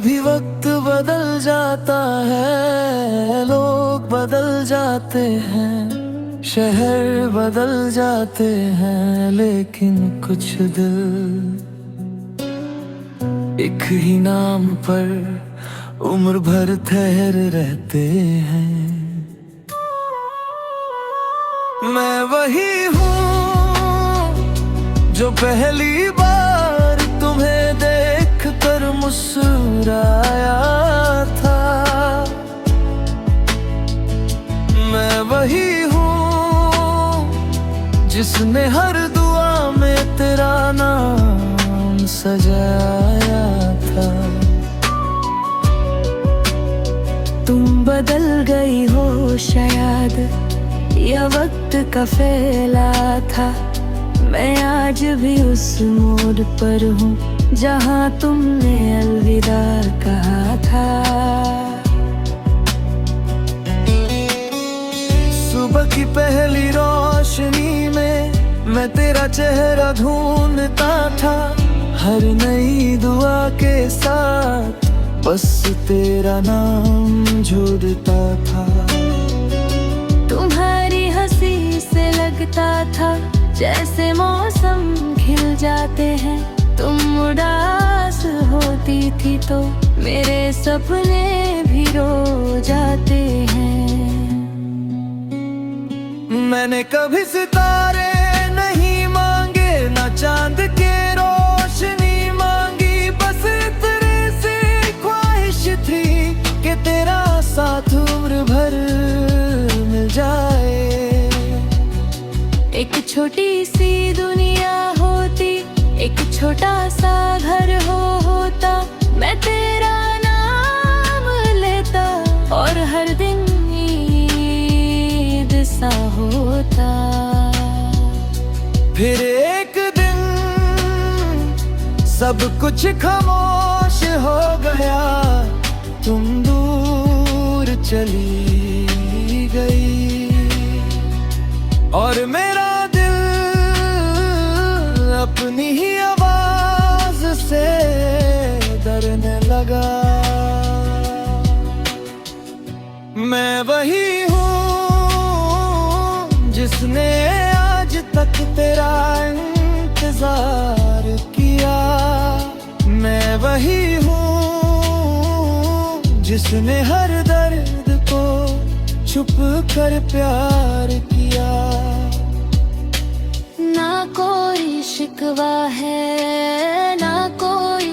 कभी वक्त बदल जाता है, लोग बदल जाते हैं, शहर बदल जाते हैं, लेकिन कुछ दिल एक ही नाम पर उम्र भर ठहर रहते हैं। मैं वही हूँ जो पहली बार तुम्हें देखकर मुस्कुराया था। मैं वही हूँ जिसने हर दुआ में तेरा नाम सजाया था। तुम बदल गई हो शायद, यह वक्त का फेला था। मैं आज भी उस मोड़ पर हूँ जहाँ तुमने अलविदा कहा था। सुबह की पहली रोशनी में मैं तेरा चेहरा ढूंढता था, हर नई दुआ के साथ बस तेरा नाम जोड़ता था। तुम्हारी हंसी से लगता था जैसे मौसम खिल जाते हैं। तुम उदास होती थी तो मेरे सपने भी रो जाते हैं। मैंने कभी सितारे नहीं मांगे, ना चांद के रोशनी मांगी, बस इतने से ख्वाहिश थी कि तेरा साथ उम्र भर मिल जाए। एक छोटी सी दुनिया होती, एक छोटा सा घर होता, मैं तेरा नाम लेता और हर दिन ईद सा होता। फिर एक दिन सब कुछ खामोश हो गया, तुम दूर चली गई और मेरा दिल अपनी ही आवाज से डरने लगा। मैं वही जिसने आज तक तेरा इंतजार किया। मैं वही हूँ जिसने हर दर्द को छुप कर प्यार किया। ना कोई शिकवा है, ना कोई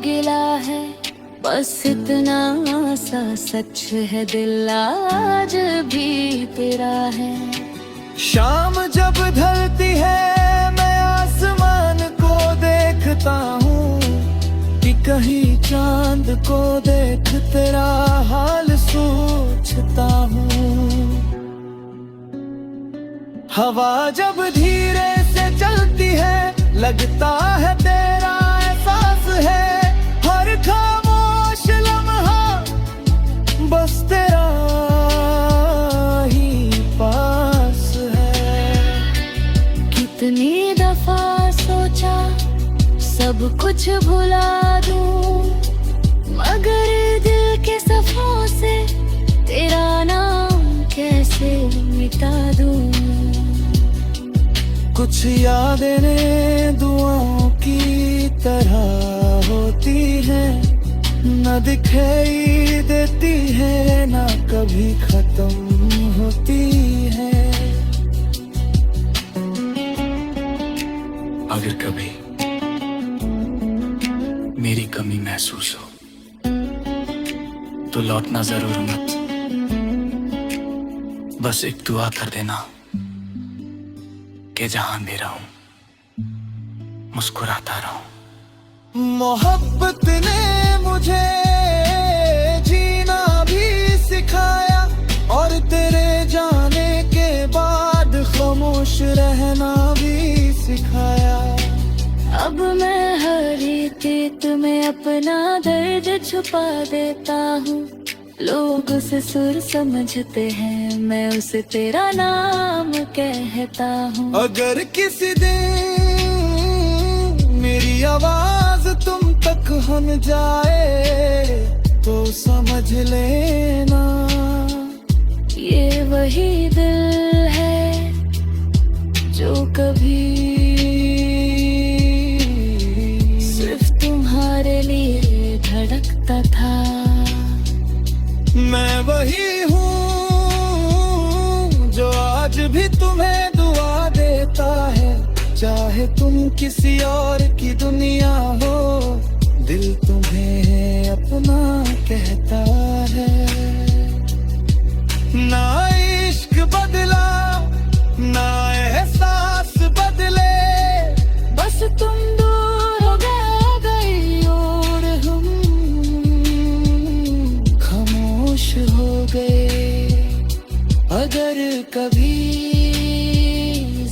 गिला है, बस इतना सा सच है, दिल आज भी तेरा है। शाम जब ढलती है मैं आसमान को देखता हूँ कि कहीं चांद को देख तेरा हाल सोचता हूँ। हवा जब धीरे से चलती है लगता है तेरा एहसास है, हर खामोश लम्हा बस तेरा कितनी दफा सोचा सब कुछ भुला दूं, मगर दिल के सफों से तेरा नाम कैसे मिटा दूं। कुछ यादें दुआओं की तरह होती हैं, न दिखाई देती है, न कभी खत्म होती है। अगर कभी मेरी कमी महसूस हो तो लौटना जरूर मत, बस एक दुआ कर देना कि जहां भी रहूं मुस्कुराता रहूं। मोहब्बत ने मुझे जीना भी सिखाया और तेरे जाने के बाद खामोश रहना भी सिखाया। अब मैं हर एक में अपना दर्द छुपा देता हूँ, लोग उसे सुर समझते हैं, मैं उसे तेरा नाम कहता हूँ। अगर किसी दिन मेरी आवाज तुम तक बन जाए तो समझ लेना। ये वही दिल है जो कभी सिर्फ तुम्हारे लिए धड़कता था। मैं वही हूँ जो आज भी तुम्हें दुआ देता है, चाहे तुम किसी और की दुनिया हो, दिल तुम्हें अपना कहता है। ना इश्क बदला ना एहसास बदले, बस तुम दूर हो गई और हम खामोश हो गए। अगर कभी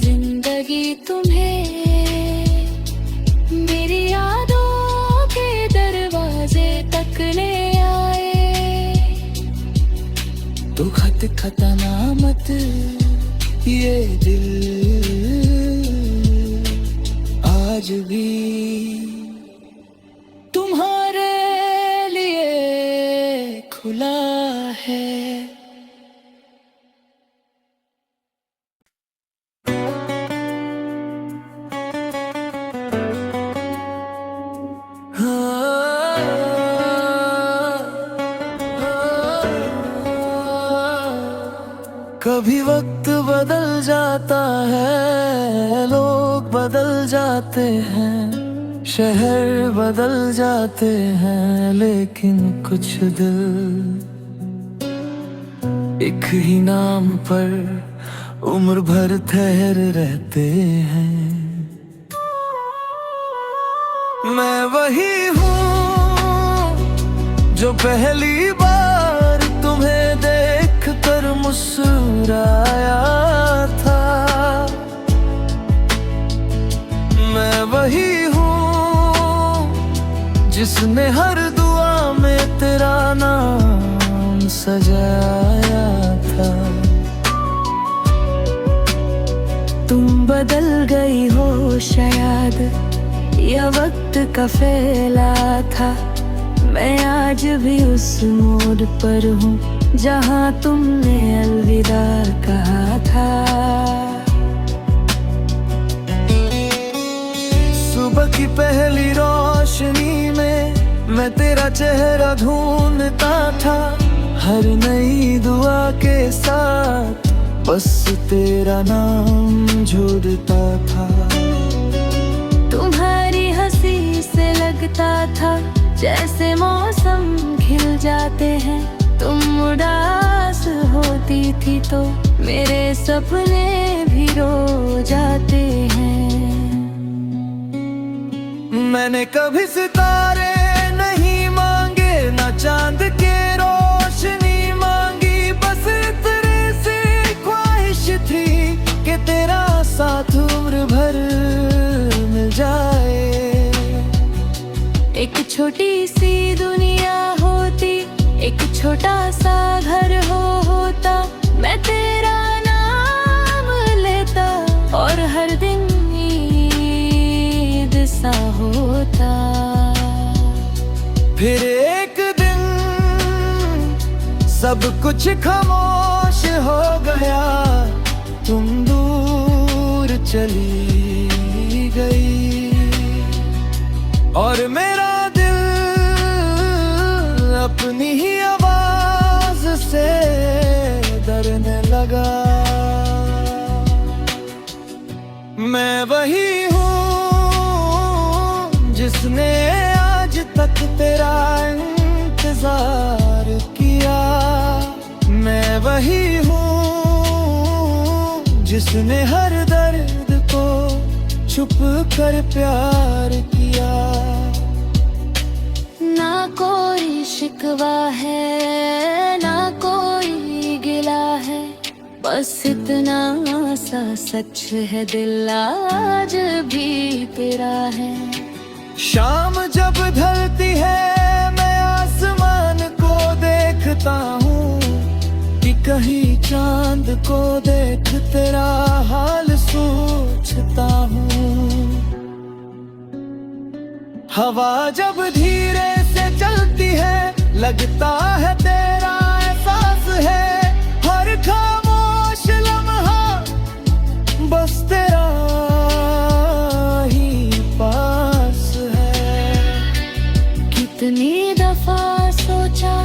जिंदगी तुम्हें मेरी यादों के दरवाजे तक ले आए, तो खत खतना मत ये दिल आज भी तुम्हारे लिए खुला है। कभी वक्त बदल जाता है, लोग बदल जाते हैं, शहर बदल जाते हैं, लेकिन कुछ दिल एक ही नाम पर उम्र भर ठहर रहते हैं। मैं वही हूँ जो पहली बार तुम्हें देख कर मुस्कुराया था। मैं वही हूँ जिसने हर दुआ में तेरा नाम सजाया था। तुम बदल गई हो शायद, या वक्त का फैला था। मैं आज भी उस मोड़ पर हूँ जहाँ तुमने अलविदा कहा था। सुबह की पहली रोशनी में मैं तेरा चेहरा ढूंढता था, हर नई दुआ के साथ बस तेरा नाम जोड़ता था। तुम्हारी हंसी से लगता था जैसे मौसम खिल जाते हैं। तुम उदास होती थी तो मेरे सपने भी रो जाते हैं। मैंने कभी सितारे नहीं मांगे, ना चांद के रोशनी मांगी, बस इतने से ख्वाहिश थी कि तेरा साथ उम्र भर मिल जाए। एक छोटी सी दुनिया होती, एक छोटा सा घर होता, मैं तेरा नाम लेता और हर दिन ईद सा होता। फिर एक दिन सब कुछ खामोश हो गया, तुम दूर चली गई और मेरा दिल अपनी ही आवाज से डरने लगा। मैं वही हूँ जिसने आज तक तेरा इंतजार किया। मैं वही हूँ जिसने हर दर्द को छुप कर प्यार किया। ना कोई शिकवा है ना कोई गिला है, बस इतना सा सच है दिल आज भी तेरा है। शाम जब ढलती है मैं आसमान को देखता हूँ कि कहीं चांद को देख तेरा हाल सोचता हूँ। हवा जब धीरे से चलती है, लगता है तेरा एहसास है। हर खामोश लम्हा बस तेरा ही पास है। कितनी दफा सोचा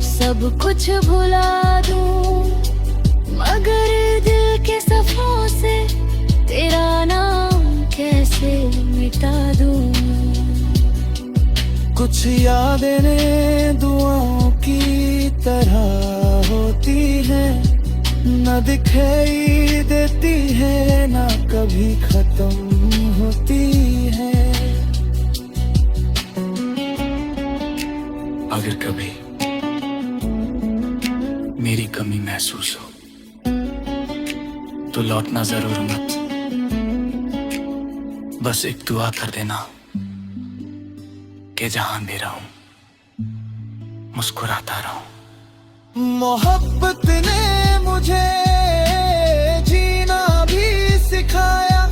सब कुछ भुला दूं, मगर दिल के सफों से तेरा नाम कैसे मिटा दूं। कुछ यादें दुआओं की तरह होती हैं, न दिखाई देती है, ना कभी खत्म होती है। अगर कभी मेरी कमी महसूस हो तो लौटना जरूर मत, बस एक दुआ कर देना कि जहां भी रहूं मुस्कुराता रहूं। मोहब्बत ने मुझे जीना भी सिखाया,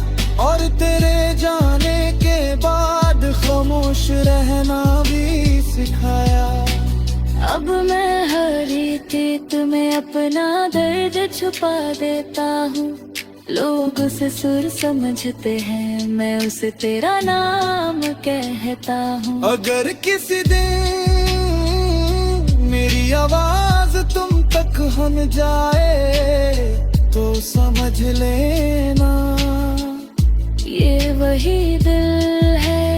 और तेरे जाने के बाद खामोश रहना भी सिखाया। अब मैं हर एक में अपना दर्द छुपा देता हूँ। लोग उसे सुर समझते हैं, मैं उसे तेरा नाम कहता हूँ। अगर किसी दिन मेरी आवाज तुम तक हम जाए तो समझ लेना ये वही दिल है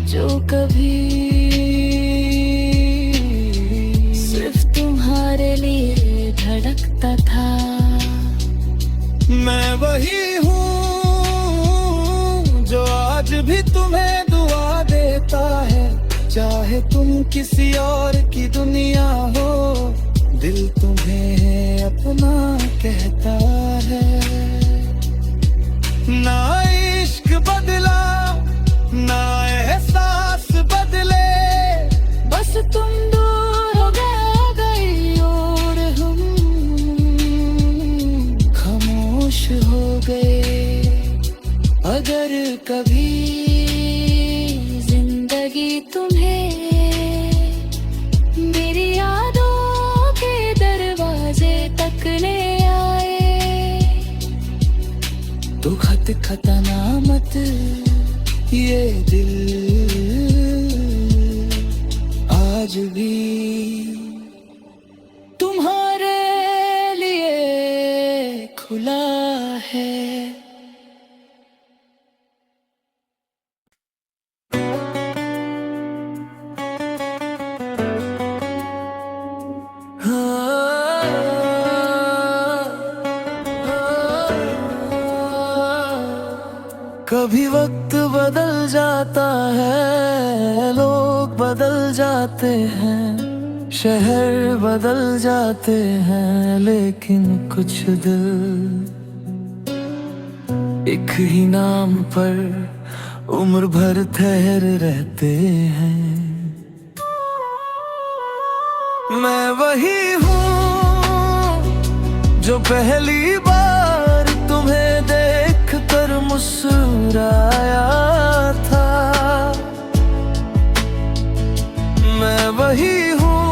जो कभी सिर्फ तुम्हारे लिए धड़कता था। मैं वही हूँ जो आज भी तुम्हें दुआ देता है, चाहे तुम किसी और की दुनिया हो, दिल तुम्हें अपना कहता है। ना इश्क बदला, ना एहसास बदले, बस तुम दूर हो गई और हम खामोश हो गए। अगर कभी जिंदगी तुम्हें मेरी यादों के दरवाजे तक ले आए तो खत खतना मत ये दिल आज भी तुम्हारे लिए खुला है। कभी वक्त बदल जाता है, लोग बदल जाते हैं, शहर बदल जाते हैं, लेकिन कुछ दिल एक ही नाम पर उम्र भर ठहर रहते हैं। मैं वही हूँ जो पहली बार तुम्हें देख कर मुस्कुराया था। मैं वही हूँ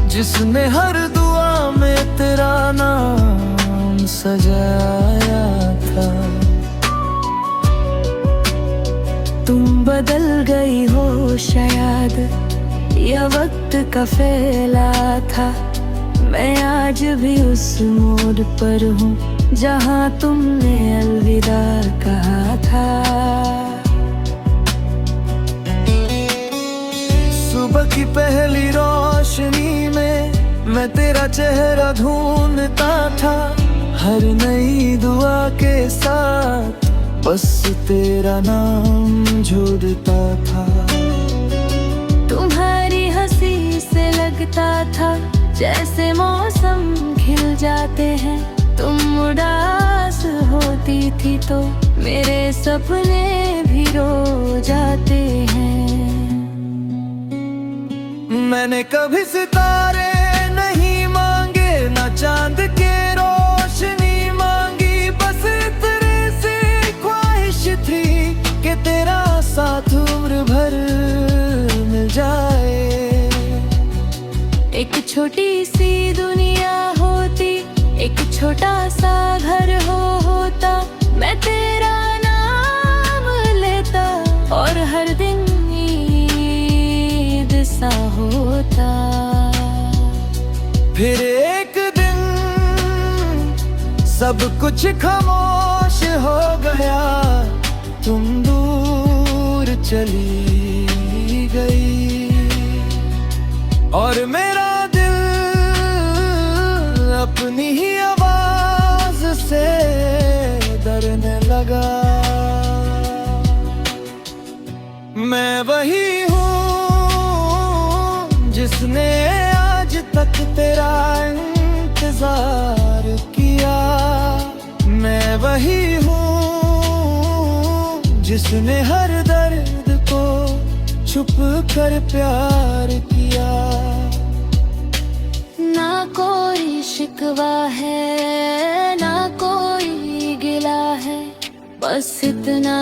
जिसने हर दुआ में तेरा नाम सजाया था। तुम बदल गई हो शायद, यह वक्त का फैला था। मैं आज भी उस मोड़ पर हूँ जहाँ तुमने अलविदा कहा था। सुबह की पहली रोशनी में मैं तेरा चेहरा ढूंढता था, हर नई दुआ के साथ बस तेरा नाम जोड़ता था। तुम्हारी हंसी से लगता था जैसे मौसम खिल जाते हैं। तुम उदास होती थी तो मेरे सपने भी रो जाते हैं। मैंने कभी सितारे नहीं मांगे, ना चांद के रोशनी मांगी, बस इतने से ख्वाहिश थी कि एक छोटी सी दुनिया होती, एक छोटा सा घर होता, मैं तेरा नाम लेता और हर दिन ईद सा होता। फिर एक दिन सब कुछ खामोश हो गया, तुम दूर चली गई और मेरा दिल अपनी ही आवाज से डरने लगा। मैं वही हूँ जिसने आज तक तेरा इंतजार किया, मैं वही हूँ जिसने हर दर्द को छुप कर प्यार किया। ना कोई शिकवा है, ना कोई गिला है, बस इतना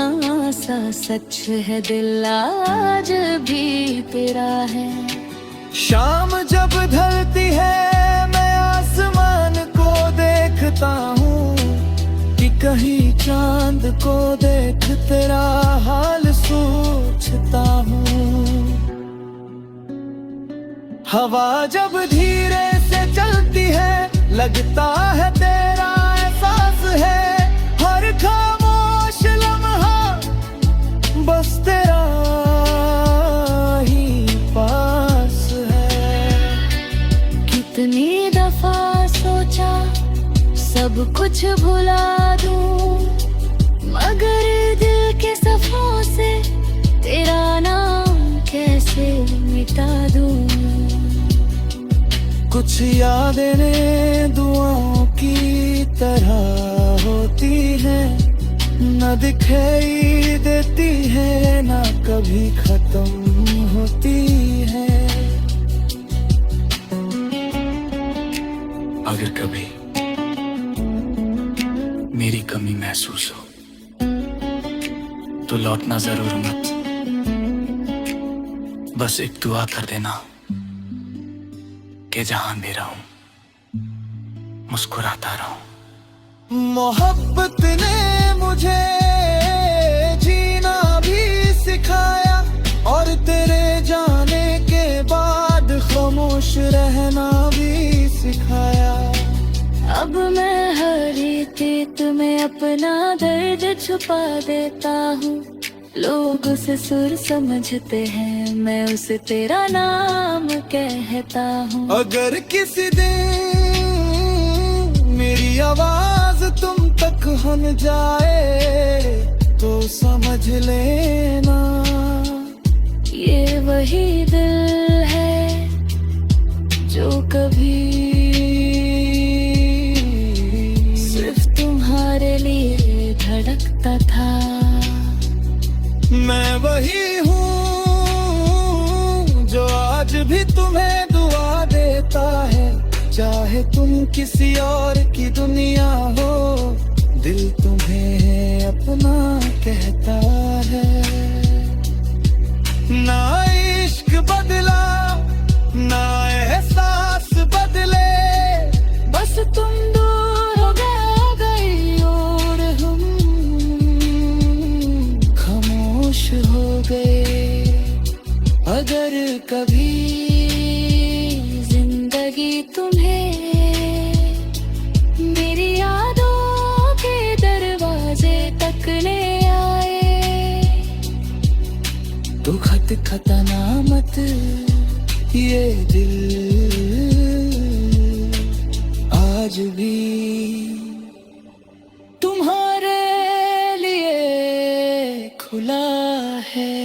सा सच है, दिल आज भी तेरा है। शाम जब ढलती है मैं आसमान को देखता हूँ कि कहीं चांद को देख तेरा हाल सोचता हूँ। हवा जब धीरे से चलती है लगता है तेरा एहसास है, हर खामोश लम्हा बस तेरा ही पास है। कितनी दफा सोचा सब कुछ भुला दूं, मगर दिल के सफों से तेरा नाम कैसे मिटा दूं। कुछ यादें दुआओं की तरह होती हैं, न दिखाई देती है, न कभी खत्म होती है। अगर कभी मेरी कमी महसूस हो तो लौटना जरूर मत, बस एक दुआ कर देना कि जहां भी रहूं मुस्कुराता रहूं। मोहब्बत ने मुझे जीना भी सिखाया और तेरे जाने के बाद खामोश रहना भी सिखाया। अब मैं हर तीत में अपना दर्द छुपा देता हूँ, लोग उसे सुर समझते हैं, मैं उसे तेरा नाम कहता हूँ। अगर किसी दिन मेरी आवाज तुम तक हन जाए तो समझ लेना ये वही दिल है जो कभी सिर्फ तुम्हारे लिए धड़कता था। मैं वही हूँ जो आज भी तुम्हें दुआ देता है, चाहे तुम किसी और की दुनिया हो, दिल तुम्हें अपना कहता है। ना इश्क बदला ना एहसास बदले, बस तुम दूर हो गई और हम खामोश हो गए। अगर कभी जिंदगी तुम्हें मेरी यादों के दरवाजे तक ले आए तो खटखटाना मत, ये दिल आज भी तुम्हारे लिए खुला है।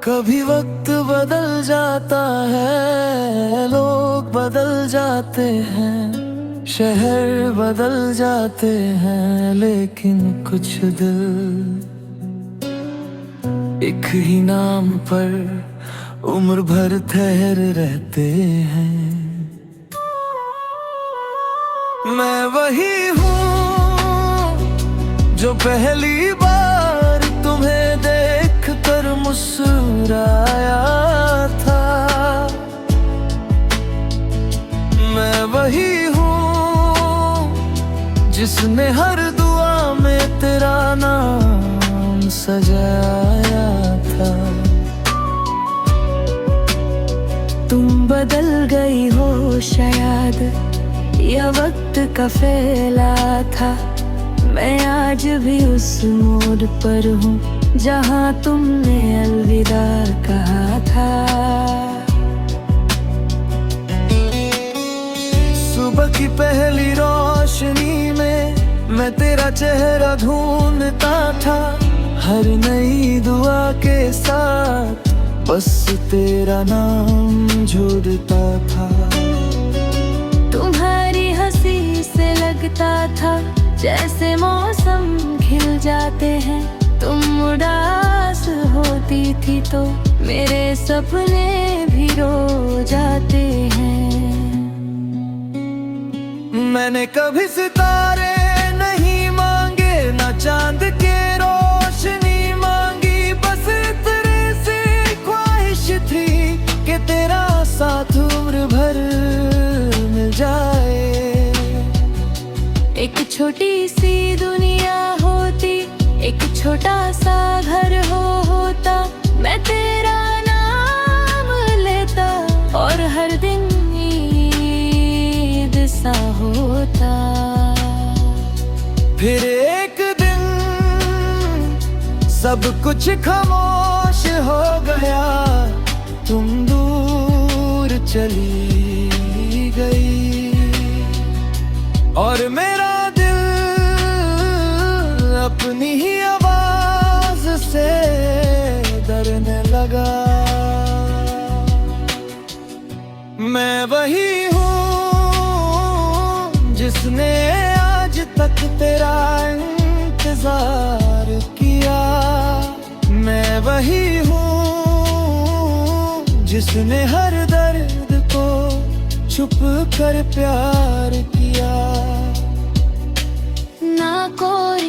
कभी वक्त बदल जाता है, लोग बदल जाते हैं, शहर बदल जाते हैं, लेकिन कुछ दिल एक ही नाम पर उम्र भर ठहर रहते हैं। मैं वही हूँ जो पहली बार तुम्हें देख कर मुस्कुराया था। मैं वही हूँ जिसने हर दुआ में तेरा नाम सजाया था। तुम बदल गई हो शायद, यह वक्त का फेला था। मैं आज भी उस मोड़ पर हूँ जहाँ तुमने अलविदा कहा था। सुबह की पहली रोशनी में मैं तेरा चेहरा ढूंढता था। हर नई दुआ के साथ बस तेरा नाम जुड़ता था। तुम्हारी हंसी से लगता था जैसे मौसम खिल जाते हैं। तुम उदास होती थी तो मेरे सपने भी रो जाते हैं। मैंने कभी सितारे नहीं मांगे, ना चांद के रोशनी मांगी। बस तेरे से ख्वाहिश थी कि तेरा साथ उम्र भर मिल जाए। एक छोटी सी दुनिया होती, एक छोटा सा घर होता। मैं तेरा नाम लेता और हर दिन ईद सा होता। फिर एक दिन सब कुछ खामोश हो गया। तुम दूर चली गई और मेरा दिल अपनी ही आवाज से डरने लगा। मैं वही हूँ जिसने आज तक तेरा इंतजार किया। मैं वही हूँ जिसने हर दर्द को छुप कर प्यार किया। ना कोई